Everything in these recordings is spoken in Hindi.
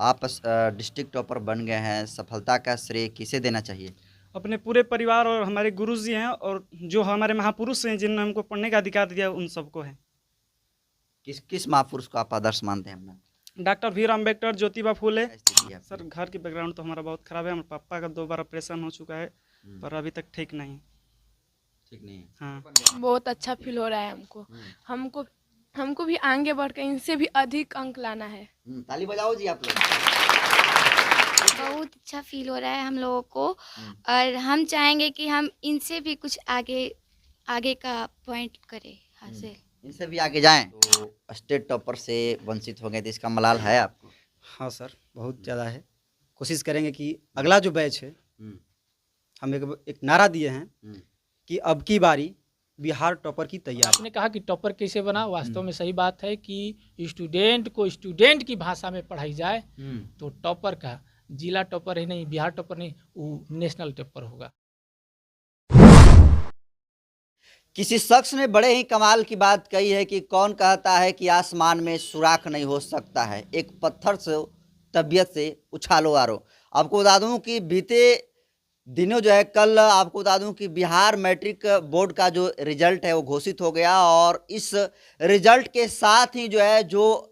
आप डिस्ट्रिक्ट टॉपर बन गए हैं, सफलता का श्रेय किसे देना चाहिए? अपने पूरे परिवार और हमारे गुरुजी हैं और जो हमारे महापुरुष हैं जिन्होंने हमको पढ़ने का अधिकार दिया उन सबको है। किस किस महापुरुष को आप आदर्श मानते हैं अपना? डॉक्टर भीम अम्बेडकर, ज्योतिबा फूले। क्या स्थिति है आपकी? सर घर की बैकग्राउंड तो हमारा बहुत ख़राब है। हमारे पापा का 2 बार ऑपरेशन हो चुका है पर अभी तक ठीक नहीं। ठीक नहीं है। हाँ, बहुत अच्छा फील हो रहा है हमको। हमको हमको भी आगे बढ़कर इनसे भी अधिक अंक लाना है। ताली बजाओ जी आप लोग। बहुत अच्छा फील हो रहा है हम लोगों को और हम चाहेंगे कि हम इनसे भी कुछ आगे आगे का पॉइंट करें हासिल। इनसे भी आगे जाएं। तो स्टेट टॉपर से वंचित हो गए तो इसका मलाल है आपको? हाँ सर, बहुत ज़्यादा है। कोशिश करेंगे कि अगला जो बैच है, हम एक नारा दिए हैं कि अब की बारी बिहार टॉपर की तैयारी। आपने कहा कि टॉपर कैसे बना, वास्तव में सही बात है कि स्टूडेंट को स्टूडेंट की भाषा में पढ़ाई जाए तो टॉपर का जिला टॉपर ही नहीं, बिहार टॉपर नहीं, वो नेशनल टॉपर होगा। किसी शख्स ने बड़े ही कमाल की बात कही है कि कौन कहता है कि आसमान में सुराख नहीं हो सकता है, एक पत्थर से तबीयत से उछालो आरो। आपको बता दूं कि बीते दिनों जो है, कल आपको बता दूं कि बिहार मैट्रिक बोर्ड का जो रिजल्ट है वो घोषित हो गया और इस रिजल्ट के साथ ही जो है, जो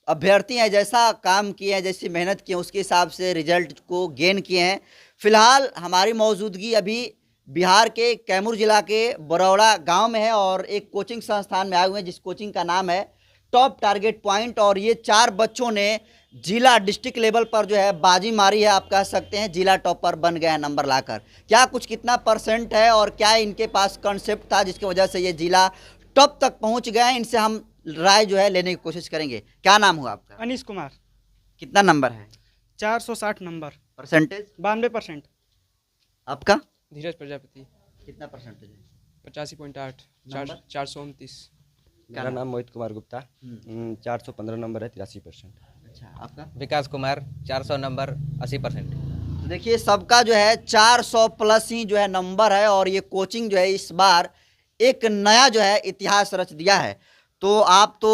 अभ्यर्थी हैं जैसा काम किए हैं, जैसी मेहनत की है, उसके हिसाब से रिजल्ट को गेन किए हैं। फिलहाल हमारी मौजूदगी अभी बिहार के कैमूर जिला के बरौड़ा गांव में है और एक कोचिंग संस्थान में आए हुए हैं जिस कोचिंग का नाम है टॉप टारगेट पॉइंट। और ये 4 बच्चों ने जिला डिस्ट्रिक्ट लेवल पर जो है बाजी मारी है, आप कह सकते हैं जिला टॉपर बन गए हैं नंबर लाकर। क्या कुछ कितना परसेंट है और क्या इनके पास कॉन्सेप्ट था जिसकी वजह से ये जिला टॉप तक पहुंच गए हैं, इनसे हम राय जो है लेने की कोशिश करेंगे। क्या नाम हुआ आपका? अनीश कुमार। कितना नंबर है? 460 नंबर। परसेंटेज? 92%। आपका धीरज प्रजापति। कितना परसेंटेज है? 85.8। नंबर? 429। क्या मेरा नाम? नाम मोहित कुमार गुप्ता। 415 नंबर है, 83%। अच्छा, आपका? विकास कुमार 400 नंबर 80%। तो देखिए सबका जो है 400 प्लस ही जो है नंबर है और ये कोचिंग जो है इस बार एक नया जो है इतिहास रच दिया है। तो आप तो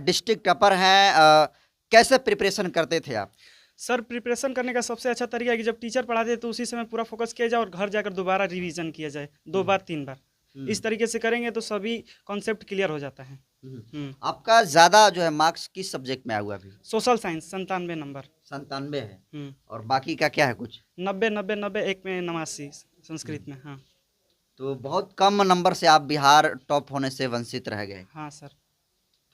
डिस्ट्रिक्ट टॉपर हैं, कैसे प्रिपरेशन करते थे आप? सर प्रिपरेशन करने का सबसे अच्छा तरीका है कि जब टीचर पढ़ाते तो उसी समय पूरा फोकस किया जाए और घर जाकर दोबारा रिवीजन किया जाए 2 बार 3 बार। इस तरीके से करेंगे तो सभी कॉन्सेप्ट क्लियर हो जाता है। आपका ज्यादा जो है मार्क्स किस सब्जेक्ट में आया हुआ अभी? Social science 97 number. 97 है। हम्म। और बाकी का क्या है कुछ? 90 90 90 एक में 89 संस्कृत में। हाँ तो बहुत कम नंबर से आप बिहार टॉप होने से वंचित रह गए। हाँ सर,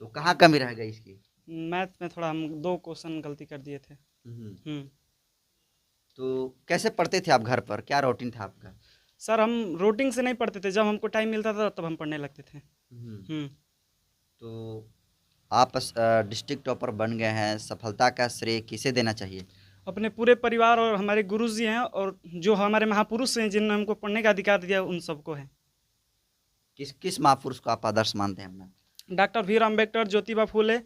तो कहाँ कमी रह गई इसकी? मैथ में थोड़ा हम 2 क्वेश्चन गलती कर दिए थे। तो कैसे पढ़ते थे आप घर पर, क्या रूटीन था आपका? सर हम रूटीन से नहीं पढ़ते थे, जब हमको टाइम मिलता था तब हम पढ़ने लगते थे। तो आप डिस्ट्रिक्ट टॉपर बन गए हैं, सफलता का श्रेय किसे देना चाहिए? अपने पूरे परिवार और हमारे गुरुजी हैं और जो हमारे महापुरुष हैं जिन्होंने हमको पढ़ने का अधिकार दिया उन सबको है। किस किस महापुरुष को आप आदर्श मानते हैं अपना? डॉक्टर भीम अम्बेडकर, ज्योतिबा फूले।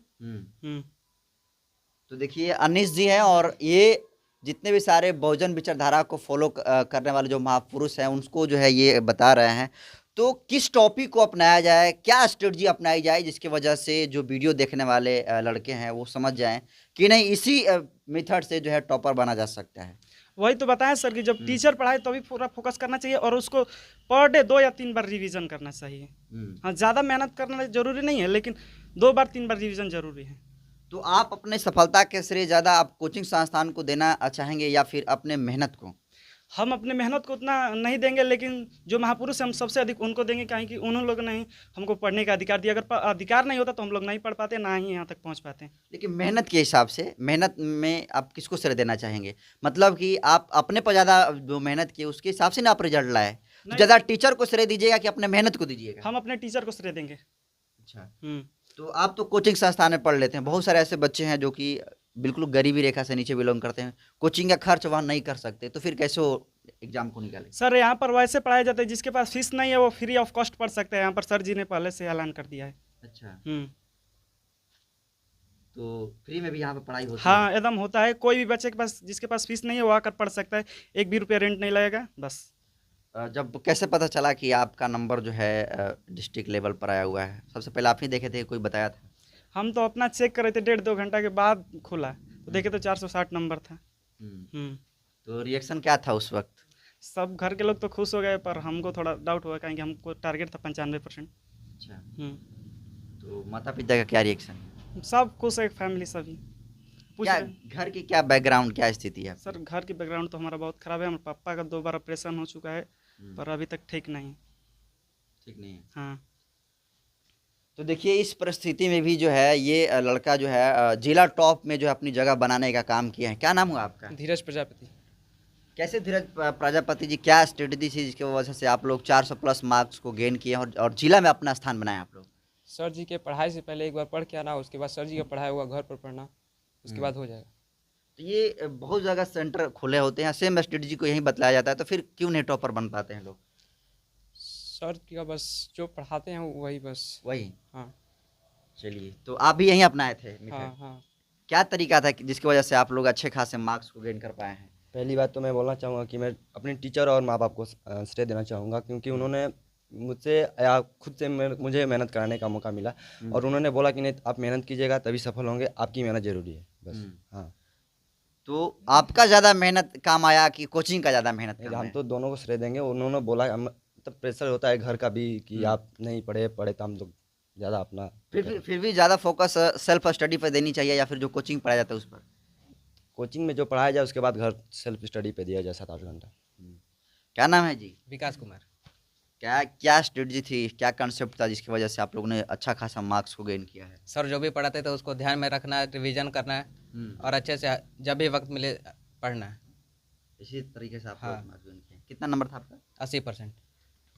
तो देखिए अनीश जी हैं और ये जितने भी सारे बहुजन विचारधारा को फॉलो करने वाले जो महापुरुष हैं उनको जो है ये बता रहे हैं। तो किस टॉपिक को अपनाया जाए, क्या स्ट्रेटजी अपनाई जाए जिसकी वजह से जो वीडियो देखने वाले लड़के हैं वो समझ जाएं कि नहीं इसी मेथड से जो है टॉपर बना जा सकता है? वही तो बताएं सर कि जब टीचर पढ़ाए तभी पूरा फोकस करना चाहिए और उसको पर डे 2 या 3 बार रिवीजन करना चाहिए। हाँ, ज़्यादा मेहनत करना जरूरी नहीं है लेकिन 2 बार 3 बार रिवीजन जरूरी है। तो आप अपने सफलता के श्रेय ज़्यादा आप कोचिंग संस्थान को देना चाहेंगे या फिर अपने मेहनत को? हम अपने मेहनत को उतना नहीं देंगे लेकिन जो महापुरुष हैं हम सबसे अधिक उनको देंगे, कहें कि उन्होंने लोग ने हमको पढ़ने का अधिकार दिया। अगर अधिकार नहीं होता तो हम लोग नहीं पढ़ पाते, ना ही यहाँ तक पहुँच पाते। लेकिन मेहनत के हिसाब से, मेहनत में आप किसको श्रेय देना चाहेंगे? मतलब कि आप अपने पर ज़्यादा जो मेहनत की उसके हिसाब से ना आप रिजल्ट लाए, तो ज़्यादा टीचर को श्रेय दीजिएगा कि अपने मेहनत को दीजिएगा? हम अपने टीचर को श्रेय देंगे। अच्छा, तो आप तो कोचिंग संस्थान में पढ़ लेते हैं, बहुत सारे ऐसे बच्चे हैं जो कि बिल्कुल गरीबी रेखा से नीचे बिलोंग करते हैं, कोचिंग का खर्च वहाँ नहीं कर सकते, तो फिर कैसे वो एग्जाम को निकालें? सर यहाँ पर वैसे पढ़ाया जाता है जिसके पास फीस नहीं है वो फ्री ऑफ कॉस्ट पढ़ सकते हैं। यहाँ पर सर जी ने पहले से ऐलान कर दिया है। अच्छा, तो फ्री में भी यहाँ पे पढ़ाई होती है? हाँ एकदम होता है। कोई भी बच्चे के पास जिसके पास फीस नहीं है वो आकर पढ़ सकता है, 1 भी रुपया रेंट नहीं लगेगा बस। जब कैसे पता चला कि आपका नंबर जो है डिस्ट्रिक्ट लेवल पर आया हुआ है? सबसे पहले आप ही देखे थे, कोई बताया था? हम तो अपना चेक कर रहे थे, 1.5-2 घंटा के बाद खुला तो देखे तो 460 नंबर था। तो रिएक्शन क्या था उस वक्त? सब घर के लोग तो खुश हो गए, पर हमको थोड़ा डाउट हुआ, क्योंकि हमको टारगेट था 95%। अच्छा, तो माता पिता का क्या रिएक्शन? सब खुश है, फैमिली सभी पूछ क्या रहे। घर की क्या बैकग्राउंड, क्या स्थिति है? सर घर की बैकग्राउंड तो हमारा बहुत ख़राब है। हमारे पापा का 2 बार ऑपरेशन हो चुका है, पर अभी तक ठीक नहीं है। ठीक नहीं है। हाँ, तो देखिए इस परिस्थिति में भी जो है ये लड़का जो है जिला टॉप में जो है अपनी जगह बनाने का काम किया है। क्या नाम हुआ आपका? धीरज प्रजापति। कैसे धीरज प्रजापति जी, क्या स्ट्रेटजी थी जिसकी वजह से आप लोग 400 प्लस मार्क्स को गेन किए और जिला में अपना स्थान बनाए आप लोग? सर जी के पढ़ाई से पहले एक बार पढ़ के आना, उसके बाद सर जी का पढ़ाया हुआ घर पर पढ़ना, उसके बाद हो जाएगा। तो ये बहुत जगह सेंटर खुले होते हैं, सेम स्ट्रेटजी को यही बतलाया जाता है, तो फिर क्यों नहीं टॉपर बन पाते हैं लोग? सर का बस जो पढ़ाते हैं वही बस। वही। हाँ चलिए, तो आप भी यहीं अपनाए थे हाँ मेथड? हाँ। क्या तरीका था जिसकी वजह से आप लोग अच्छे खासे मार्क्स को गेन कर पाए हैं? पहली बात तो मैं बोलना चाहूँगा कि मैं अपने टीचर और माँ बाप को श्रेय देना चाहूँगा, क्योंकि उन्होंने मुझसे या खुद से मुझे मेहनत कराने का मौका मिला और उन्होंने बोला कि नहीं आप मेहनत कीजिएगा तभी सफल होंगे, आपकी मेहनत ज़रूरी है बस। हाँ, तो आपका ज़्यादा मेहनत काम आया कि कोचिंग का ज़्यादा मेहनत काम हम आया? तो दोनों को श्रेय देंगे। उन्होंने बोला हम तब प्रेशर होता है घर का भी कि आप नहीं पढ़े तो हम लोग ज़्यादा अपना फिर भी ज़्यादा फोकस सेल्फ स्टडी पर देनी चाहिए या फिर जो कोचिंग पढ़ाया जाता है उस पर? कोचिंग में जो पढ़ाया जाए उसके बाद घर सेल्फ स्टडी पे दिया जाए 7-8 घंटा। क्या नाम है जी? विकास कुमार। क्या स्ट्रेटजी थी, क्या कंसेप्ट था जिसकी वजह से आप लोगों ने अच्छा खासा मार्क्स को गेन किया है? सर जो भी पढ़ाते थे उसको ध्यान में रखना है, रिवीजन करना है और अच्छे से जब भी वक्त मिले पढ़ना है। इसी तरीके से आप हाँ। लोग मार्क्स गेन किए। कितना नंबर था आपका? 80%।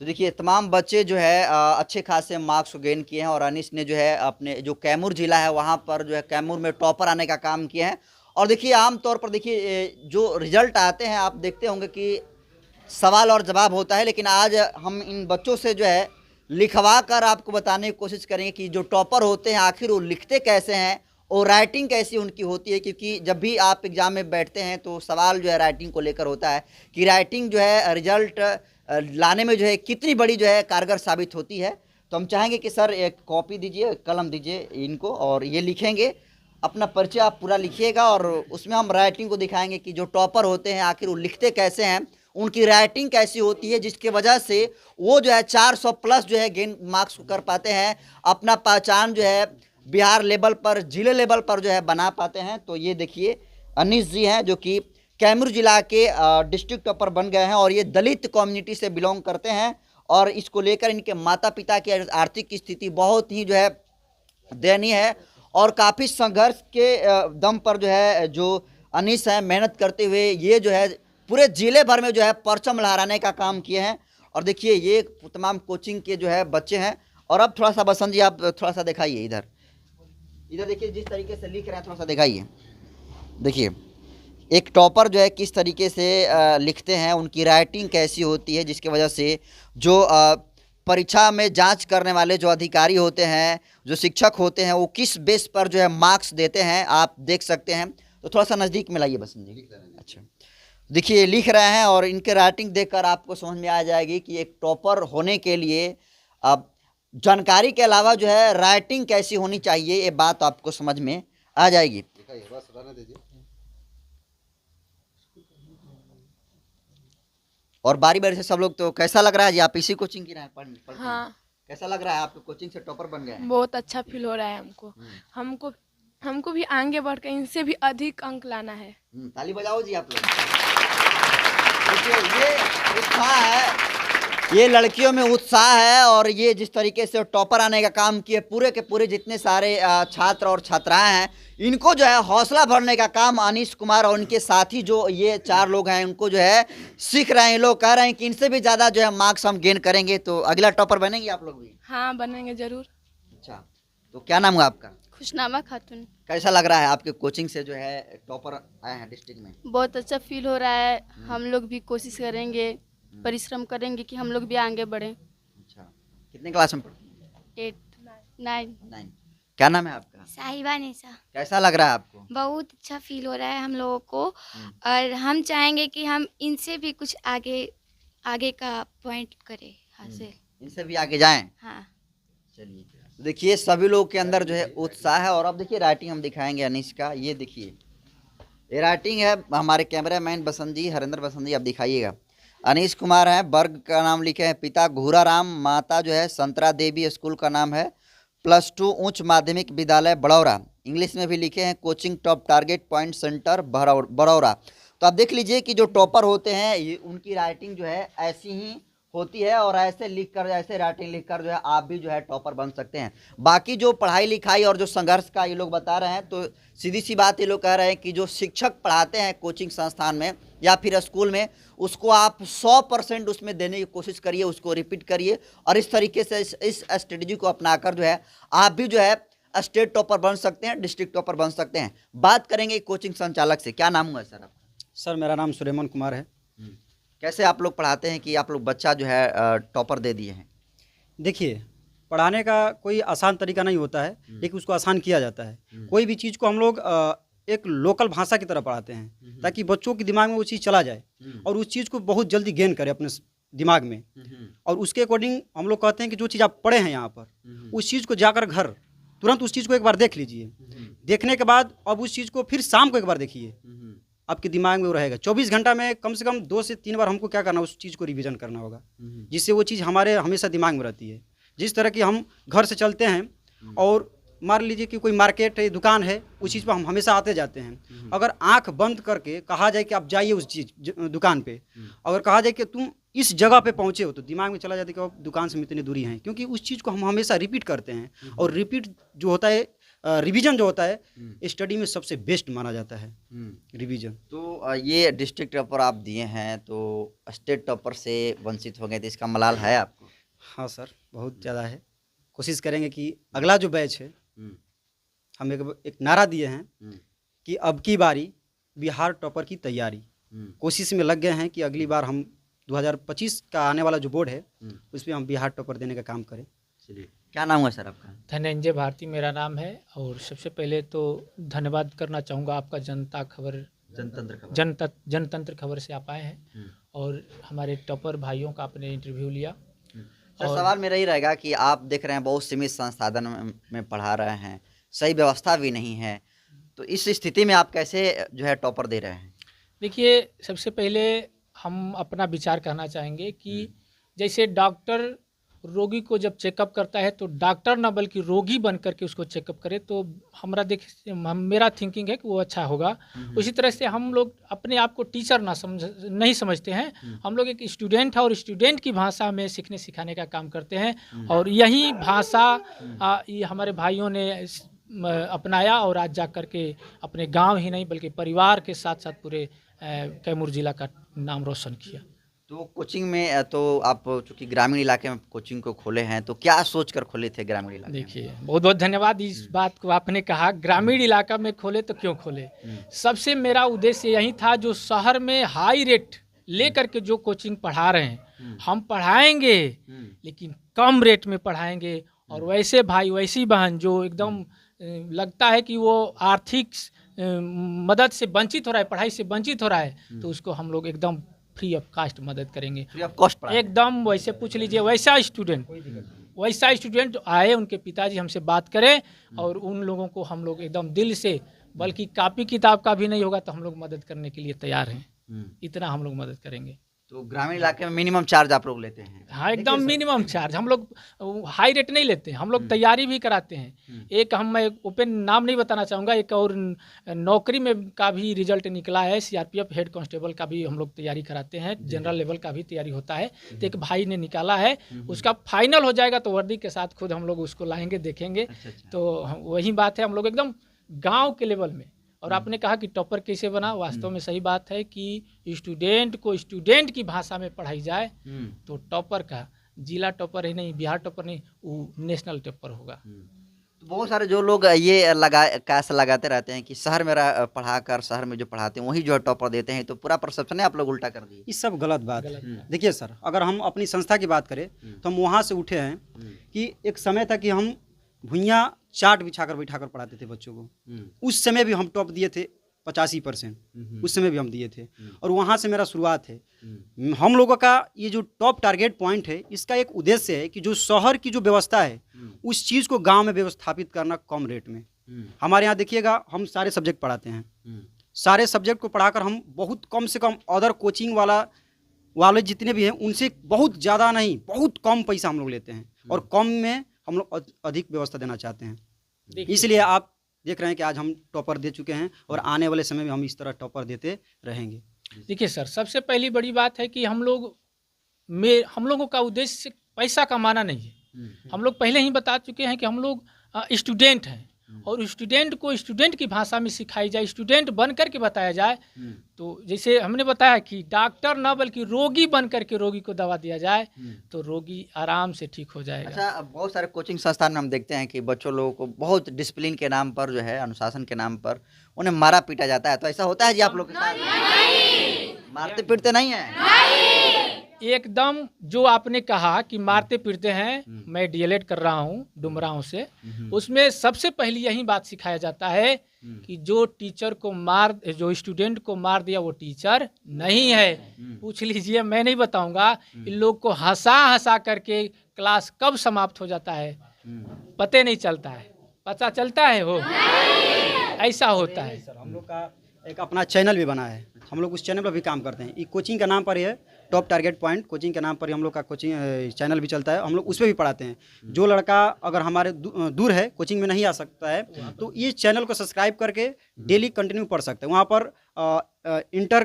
तो देखिए तमाम बच्चे जो है अच्छे खासे मार्क्स को गेन किए हैं और अनीस ने जो है अपने जो कैमूर जिला है वहाँ पर जो है कैमूर में टॉपर आने का काम किया है। और देखिए आमतौर पर देखिए जो रिजल्ट आते हैं आप देखते होंगे कि सवाल और जवाब होता है, लेकिन आज हम इन बच्चों से जो है लिखवा कर आपको बताने की कोशिश करेंगे कि जो टॉपर होते हैं आखिर वो लिखते कैसे हैं और राइटिंग कैसी उनकी होती है, क्योंकि जब भी आप एग्ज़ाम में बैठते हैं तो सवाल जो है राइटिंग को लेकर होता है कि राइटिंग जो है रिजल्ट लाने में जो है कितनी बड़ी जो है कारगर साबित होती है। तो हम चाहेंगे कि सर एक कॉपी दीजिए, कलम दीजिए इनको और ये लिखेंगे, अपना परिचय आप पूरा लिखिएगा और उसमें हम राइटिंग को दिखाएंगे कि जो टॉपर होते हैं आखिर वो लिखते कैसे हैं, उनकी राइटिंग कैसी होती है जिसके वजह से वो जो है 400 प्लस जो है गेन मार्क्स को कर पाते हैं, अपना पहचान जो है बिहार लेवल पर, जिले लेवल पर जो है बना पाते हैं। तो ये देखिए अनीस जी हैं जो कि कैमूर जिला के डिस्ट्रिक्ट टॉपर बन गए हैं और ये दलित कम्युनिटी से बिलोंग करते हैं और इसको लेकर इनके माता पिता की आर्थिक स्थिति बहुत ही जो है दयनीय है और काफ़ी संघर्ष के दम पर जो है जो अनीस हैं मेहनत करते हुए ये जो है पूरे जिले भर में जो है परचम लहराने का काम किए हैं। और देखिए ये तमाम कोचिंग के जो है बच्चे हैं। और अब थोड़ा सा बसंत जी आप थोड़ा सा दिखाइए इधर देखिए जिस तरीके से लिख रहे हैं थोड़ा सा दिखाइए। देखिए एक टॉपर जो है किस तरीके से लिखते हैं, उनकी राइटिंग कैसी होती है जिसकी वजह से जो परीक्षा में जांच करने वाले जो अधिकारी होते हैं, जो शिक्षक होते हैं, वो किस बेस पर जो है मार्क्स देते हैं आप देख सकते हैं। तो थोड़ा सा नज़दीक में लाइए बसंत जी। अच्छा देखिए लिख रहे हैं और इनके राइटिंग देखकर आपको समझ में आ जाएगी कि एक टॉपर होने के लिए अब जानकारी के अलावा जो है राइटिंग कैसी होनी चाहिए ये बात आपको समझ में आ जाएगी। और बारी बारी से सब लोग, तो कैसा लग रहा है जी? आप इसी कोचिंग की रहे हैं पढ़ हाँ, कैसा लग रहा है आपको कोचिंग से टॉपर बन गए हैं? बहुत अच्छा फील हो रहा है हमको। हमको भी आगे बढ़कर इनसे भी अधिक अंक लाना है। ताली बजाओ जी आप लोग। देखिए ये उत्साह है, ये लड़कियों में उत्साह है और ये जिस तरीके से टॉपर आने का काम किए पूरे के पूरे जितने सारे छात्र और छात्राएं हैं इनको जो है हौसला भरने का काम अनीश कुमार और उनके साथी जो ये 4 लोग हैं उनको जो है सीख रहे हैं। लोग कह रहे हैं कि इनसे भी ज़्यादा जो है मार्क्स हम गेन करेंगे। तो अगला टॉपर बनेंगे आप लोग भी? हाँ, बनेंगे जरूर। अच्छा, तो क्या नाम हुआ आपका? खुशनामा खातून। कैसा लग रहा है आपके कोचिंग से जो है टॉपर आए हैं डिस्ट्रिक्ट में? बहुत अच्छा फील हो रहा है। हम लोग भी कोशिश करेंगे, परिश्रम करेंगे कि हम लोग भी आगे बढ़ें। अच्छा, कितने क्लास में पढ़ते हैं? 8, 9। क्या नाम है आपका? साहिबा निशा। कैसा लग रहा है आपको? बहुत अच्छा फील हो रहा है हम लोगों को और हम चाहेंगे कि हम इनसे भी कुछ आगे का पॉइंट करें हासिल। इनसे भी आगे जाएं। हाँ, चलिए देखिए सभी लोग के अंदर जो है उत्साह है। और अब देखिए राइटिंग हम दिखाएंगे अनीश का। ये देखिए ये राइटिंग है हमारे कैमरामैन बसंत जी, हरेंद्र बसंत जी, आप दिखाइएगा। अनीश कुमार हैं, वर्ग का नाम लिखे हैं पिता घूराराम, माता जो है संतरा देवी, स्कूल का नाम है +2 उच्च माध्यमिक विद्यालय बड़ौरा, इंग्लिश में भी लिखे हैं coaching top target point centre Badaura. तो आप देख लीजिए कि जो टॉपर होते हैं ये उनकी राइटिंग जो है ऐसी ही होती है और ऐसे लिख कर, ऐसे राइटिंग लिख कर जो है आप भी जो है टॉपर बन सकते हैं। बाकी जो पढ़ाई लिखाई और जो संघर्ष का ये लोग बता रहे हैं, तो सीधी सी बात ये लोग कह रहे हैं कि जो शिक्षक पढ़ाते हैं कोचिंग संस्थान में या फिर स्कूल में, उसको आप 100% उसमें देने की कोशिश करिए, उसको रिपीट करिए और इस तरीके से इस स्ट्रेटजी को अपनाकर जो है आप भी जो है स्टेट टॉपर बन सकते हैं, डिस्ट्रिक्ट टॉपर बन सकते हैं। बात करेंगे कोचिंग संचालक से। क्या नाम हुआ सर आपका? सर मेरा नाम सुलेमान कुमार है। कैसे आप लोग पढ़ाते हैं कि आप लोग बच्चा जो है टॉपर दे दिए हैं? देखिए, पढ़ाने का कोई आसान तरीका नहीं होता है, लेकिन उसको आसान किया जाता है। कोई भी चीज़ को हम लोग एक लोकल भाषा की तरह पढ़ाते हैं ताकि बच्चों के दिमाग में वो चीज़ चला जाए और उस चीज़ को बहुत जल्दी गेन करे अपने दिमाग में। और उसके अकॉर्डिंग हम लोग कहते हैं कि जो चीज़ आप पढ़े हैं यहाँ पर, उस चीज़ को जाकर घर तुरंत उस चीज़ को एक बार देख लीजिए। देखने के बाद अब उस चीज़ को फिर शाम को एक बार देखिए, आपके दिमाग में वो रहेगा। 24 घंटा में कम से कम 2 से 3 बार हमको क्या करना, उस चीज़ को रिवीजन करना होगा, जिससे वो चीज़ हमारे हमेशा दिमाग में रहती है। जिस तरह की हम घर से चलते हैं और मान लीजिए कि कोई मार्केट है, दुकान है, उस चीज़ पर हम हमेशा आते जाते हैं। अगर आंख बंद करके कहा जाए कि आप जाइए उस चीज़ दुकान पे, अगर कहा जाए कि तुम इस जगह पे पहुँचे हो, तो दिमाग में चला जाता है कि आप दुकान से इतनी दूरी हैं, क्योंकि उस चीज़ को हम हमेशा रिपीट करते हैं। और रिपीट जो होता है, रिवीजन जो होता है स्टडी में सबसे बेस्ट माना जाता है रिवीजन। तो ये डिस्ट्रिक्ट टॉपर आप दिए हैं, तो स्टेट टॉपर से वंचित हो गए, तो इसका मलाल है आपको? हाँ सर, बहुत ज़्यादा है। कोशिश करेंगे कि अगला जो बैच है, हम एक नारा दिए हैं कि अब की बारी बिहार टॉपर की तैयारी। कोशिश में लग गए हैं कि अगली बार हम 2025 का आने वाला जो बोर्ड है उस पर हम बिहार टॉपर देने का काम करें। चलिए, क्या नाम है सर आपका? धनंजय भारती मेरा नाम है। और सबसे पहले तो धन्यवाद करना चाहूँगा आपका जनतंत्र खबर से आप आए हैं और हमारे टॉपर भाइयों का आपने इंटरव्यू लिया। सर सवाल मेरा ही रहेगा कि आप देख रहे हैं बहुत सीमित संसाधन में पढ़ा रहे हैं, सही व्यवस्था भी नहीं है, तो इस स्थिति में आप कैसे जो है टॉपर दे रहे हैं? देखिए, सबसे पहले हम अपना विचार कहना चाहेंगे कि जैसे डॉक्टर रोगी को जब चेकअप करता है तो डॉक्टर न बल्कि रोगी बन करके उसको चेकअप करे, तो मेरा थिंकिंग है कि वो अच्छा होगा। उसी तरह से हम लोग अपने आप को टीचर नहीं समझते हैं, हम लोग एक स्टूडेंट है और स्टूडेंट की भाषा में सीखने सिखाने का काम करते हैं। और यही भाषा ये हमारे भाइयों ने अपनाया और आज जा कर के अपने गांव ही नहीं बल्कि परिवार के साथ साथ पूरे कैमूर जिला का नाम रोशन किया। तो कोचिंग में तो आप चूँकि ग्रामीण इलाके में कोचिंग को खोले हैं, तो क्या सोचकर खोले थे ग्रामीण इलाके में? देखिए, बहुत बहुत धन्यवाद इस बात को आपने कहा। ग्रामीण इलाका में खोले तो क्यों खोले, सबसे मेरा उद्देश्य यही था, जो शहर में हाई रेट लेकर के जो कोचिंग पढ़ा रहे हैं, हम पढ़ाएंगे लेकिन कम रेट में पढ़ाएंगे। और वैसे भाई वैसी बहन जो एकदम लगता है कि वो आर्थिक मदद से वंचित हो रहा है, पढ़ाई से वंचित हो रहा है, तो उसको हम लोग एकदम फ्री ऑफ कास्ट मदद करेंगे। फ्री ऑफ कॉस्ट एकदम वैसे पूछ लीजिए, वैसा स्टूडेंट आए, उनके पिताजी हमसे बात करें और उन लोगों को हम लोग एकदम दिल से, बल्कि कापी किताब का भी नहीं होगा तो हम लोग मदद करने के लिए तैयार हैं। इतना हम लोग मदद करेंगे। तो ग्रामीण इलाके में मिनिमम चार्ज आप लोग लेते हैं? हाँ, एकदम मिनिमम चार्ज। हम लोग हाई रेट नहीं लेते, हम लोग तैयारी भी कराते हैं। एक मैं ओपन नाम नहीं बताना चाहूँगा, एक और नौकरी में का भी रिजल्ट निकला है, CRPF हेड कांस्टेबल का भी हम लोग तैयारी कराते हैं, जनरल लेवल का भी तैयारी होता है। तो एक भाई ने निकाला है, उसका फाइनल हो जाएगा तो वर्दी के साथ खुद हम लोग उसको लाएंगे, देखेंगे। तो वही बात है, हम लोग एकदम गाँव के लेवल में। और आपने कहा कि टॉपर कैसे बना, वास्तव में सही बात है कि स्टूडेंट को स्टूडेंट की भाषा में पढ़ाई जाए तो टॉपर का जिला टॉपर ही नहीं, बिहार टॉपर नहीं, वो नेशनल टॉपर होगा। तो बहुत सारे जो लोग ये कैसे लगाते रहते हैं कि शहर में पढ़ाकर शहर में जो पढ़ाते हैं वही जो है टॉपर देते हैं, तो पूरा परसेप्शन है आप लोग उल्टा कर दिए। ये सब गलत बात है। देखिए सर, अगर हम अपनी संस्था की बात करें तो हम वहाँ से उठे हैं कि एक समय था कि हम भुइयाँ चाट बैठाकर पढ़ाते थे बच्चों को। उस समय भी हम टॉप दिए थे 85%, उस समय भी हम दिए थे। और वहाँ से मेरा शुरुआत है। हम लोगों का ये जो टॉप टारगेट पॉइंट है, इसका एक उद्देश्य है कि जो शहर की जो व्यवस्था है उस चीज़ को गांव में व्यवस्थापित करना कम रेट में। हमारे यहाँ देखिएगा, हम सारे सब्जेक्ट पढ़ाते हैं, सारे सब्जेक्ट को पढ़ाकर हम बहुत कम से कम अदर कोचिंग वाले जितने भी हैं उनसे बहुत ज़्यादा नहीं, बहुत कम पैसा हम लोग लेते हैं और कम में हम लोग अधिक व्यवस्था देना चाहते हैं। इसलिए आप देख रहे हैं कि आज हम टॉपर दे चुके हैं और आने वाले समय में हम इस तरह टॉपर देते रहेंगे। देखिए सर, सबसे पहली बड़ी बात है कि हम लोगों का उद्देश्य पैसा कमाना नहीं है। हम लोग पहले ही बता चुके हैं कि हम लोग स्टूडेंट हैं और स्टूडेंट को स्टूडेंट की भाषा में सिखाई जाए, स्टूडेंट बन कर के बताया जाए। तो जैसे हमने बताया कि डॉक्टर न बल्कि रोगी बन कर के रोगी को दवा दिया जाए तो रोगी आराम से ठीक हो जाएगा। अच्छा, अब बहुत सारे कोचिंग संस्थान में हम देखते हैं कि बच्चों लोगों को बहुत डिसिप्लिन के नाम पर जो है, अनुशासन के नाम पर उन्हें मारा पीटा जाता है, तो ऐसा होता है जी आप लोग के साथ? नहीं, मारते पीटते नहीं है। एकदम जो आपने कहा कि मारते पीटते हैं, मैं डीएलएड कर रहा हूँ डुमरांव से, उसमें सबसे पहले यही बात सिखाया जाता है कि जो स्टूडेंट को मार दिया वो टीचर नहीं है। पूछ लीजिए, मैं नहीं बताऊंगा। इन लोग को हंसा करके क्लास कब समाप्त हो जाता है पते नहीं चलता है। पता चलता है हो ऐसा होता है। सर, हम लोग का एक अपना चैनल भी बना है, हम लोग उस चैनल पर भी काम करते हैं। ये कोचिंग का नाम पर ही है, टॉप टारगेट पॉइंट कोचिंग के नाम पर ही हम लोग का कोचिंग चैनल भी चलता है। हम लोग उस पर भी पढ़ाते हैं। जो लड़का अगर हमारे दूर है, कोचिंग में नहीं आ सकता है, तो ये चैनल को सब्सक्राइब करके डेली कंटिन्यू पढ़ सकते हैं। वहाँ पर इंटर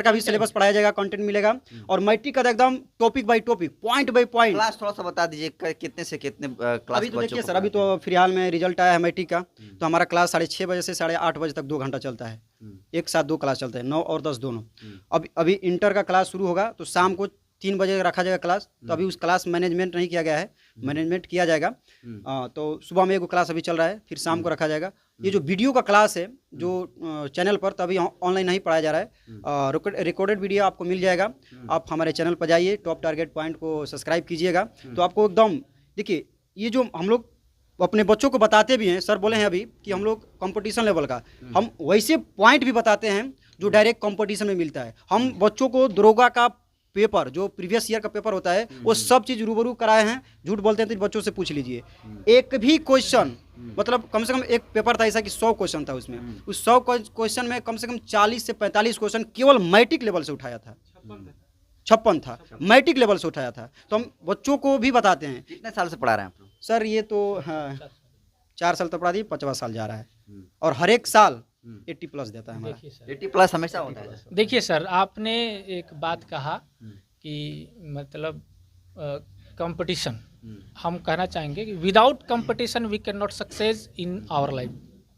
का भी सिलेबस पढ़ाया जाएगा, कंटेंट मिलेगा और मैट्रिक का एकदम topic by topic, point by point. Class थोड़ा सा बता दीजिए, कितने से कितने क्लास? अभी तो देखिए सर, अभी तो फिलहाल में रिजल्ट आया है मैट्रिक का, तो हमारा क्लास 6:30 बजे से 8:30 बजे तक 2 घंटा चलता है। एक साथ 2 क्लास चलते हैं, 9 और 10 दोनों। अभी इंटर का क्लास शुरू होगा तो शाम को 3 बजे रखा जाएगा क्लास। तो अभी उस क्लास मैनेजमेंट नहीं किया गया है, मैनेजमेंट किया जाएगा। तो सुबह में 1 क्लास अभी चल रहा है, फिर शाम को रखा जाएगा। ये जो वीडियो का क्लास है जो चैनल पर, तो अभी ऑनलाइन नहीं पढ़ाया जा रहा है। रिकॉर्डेड वीडियो आपको मिल जाएगा। आप हमारे चैनल पर जाइए, टॉप टारगेट पॉइंट को सब्सक्राइब कीजिएगा, तो आपको एकदम देखिए, ये जो हम लोग अपने बच्चों को बताते भी हैं, सर बोले हैं अभी कि हम लोग कंपटीशन लेवल का, हम वैसे पॉइंट भी बताते हैं जो डायरेक्ट कंपटीशन में मिलता है। हम बच्चों को दरोगा का पेपर, जो प्रीवियस ईयर का पेपर होता है, वो सब चीज़ रूबरू कराए हैं। झूठ बोलते हैं तो बच्चों से पूछ लीजिए। एक भी क्वेश्चन, मतलब कम से कम एक पेपर था ऐसा कि 100 क्वेश्चन था उसमें, उस 100 क्वेश्चन में कम से कम 40 से 45 क्वेश्चन केवल मैट्रिक लेवल से उठाया था। 56 था, मैट्रिक लेवल से उठाया था। तो हम बच्चों को भी बताते हैं। कितने साल से पढ़ा रहे हैं आप लोग? सर ये तो 4 साल तो पढ़ा दी, 5वां साल जा रहा है और हर एक साल 80+ देता है हमारा। 80+ हमेशा होता है। देखिए सर, आपने एक बात कहा कि मतलब कंपटीशन, हम कहना चाहेंगे कि without competition we can not success in our life.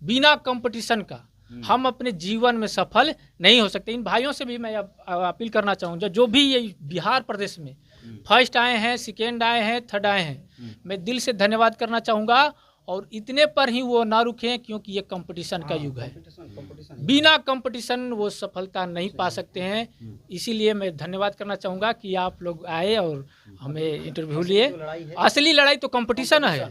बिना कंपटीशन का हम अपने जीवन में सफल नहीं हो सकते। इन भाइयों से भी मैं अपील करना चाहूँगा, जो भी ये बिहार प्रदेश में फर्स्ट आए हैं, सेकेंड आए हैं, थर्ड आए हैं, मैं दिल से धन्यवाद करना चाहूँगा। और इतने पर ही वो ना रुकें, क्योंकि ये कंपटीशन का युग है। बिना कंपटीशन वो सफलता नहीं पा सकते हैं। इसीलिए मैं धन्यवाद करना चाहूँगा कि आप लोग आए और हमें इंटरव्यू लिए। असली लड़ाई तो कंपटीशन है।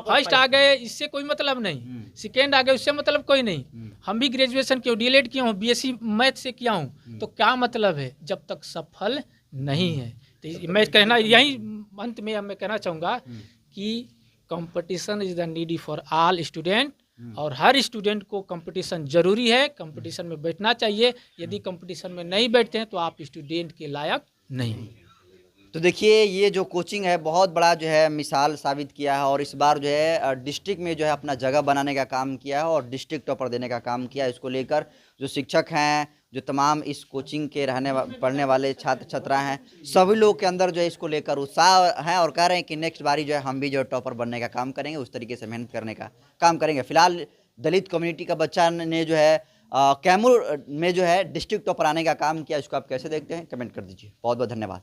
फर्स्ट आ गए इससे कोई मतलब नहीं, सेकेंड आ गए उससे मतलब कोई नहीं। हम भी ग्रेजुएशन किया, डीएलएड किया हूँ, बीएससी मैथ से किया हूँ, तो क्या मतलब है जब तक सफल नहीं है। तो मैं कहना यही अंत में मैं कहना चाहूँगा कि competition is the needy for all student, और हर स्टूडेंट को कंपटीशन जरूरी है। कंपटीशन में बैठना चाहिए। यदि कंपटीशन में नहीं बैठते हैं तो आप स्टूडेंट के लायक नहीं। तो देखिए, ये जो कोचिंग है बहुत बड़ा जो है मिसाल साबित किया है और इस बार जो है डिस्ट्रिक्ट में जो है अपना जगह बनाने का काम किया है और डिस्ट्रिक्ट टॉपर देने का काम किया है। इसको लेकर जो शिक्षक हैं, जो तमाम इस कोचिंग के पढ़ने वाले छात्र छात्रा हैं, सभी लोग के अंदर जो है इसको लेकर उत्साह है और कह रहे हैं कि नेक्स्ट बारी जो है हम भी जो टॉपर बनने का काम करेंगे, उस तरीके से मेहनत करने का काम करेंगे। फिलहाल दलित कम्युनिटी का बच्चा ने जो है कैमूर में जो है डिस्ट्रिक्ट टॉपर आने का काम किया। इसको आप कैसे देखते हैं, कमेंट कर दीजिए। बहुत बहुत धन्यवाद।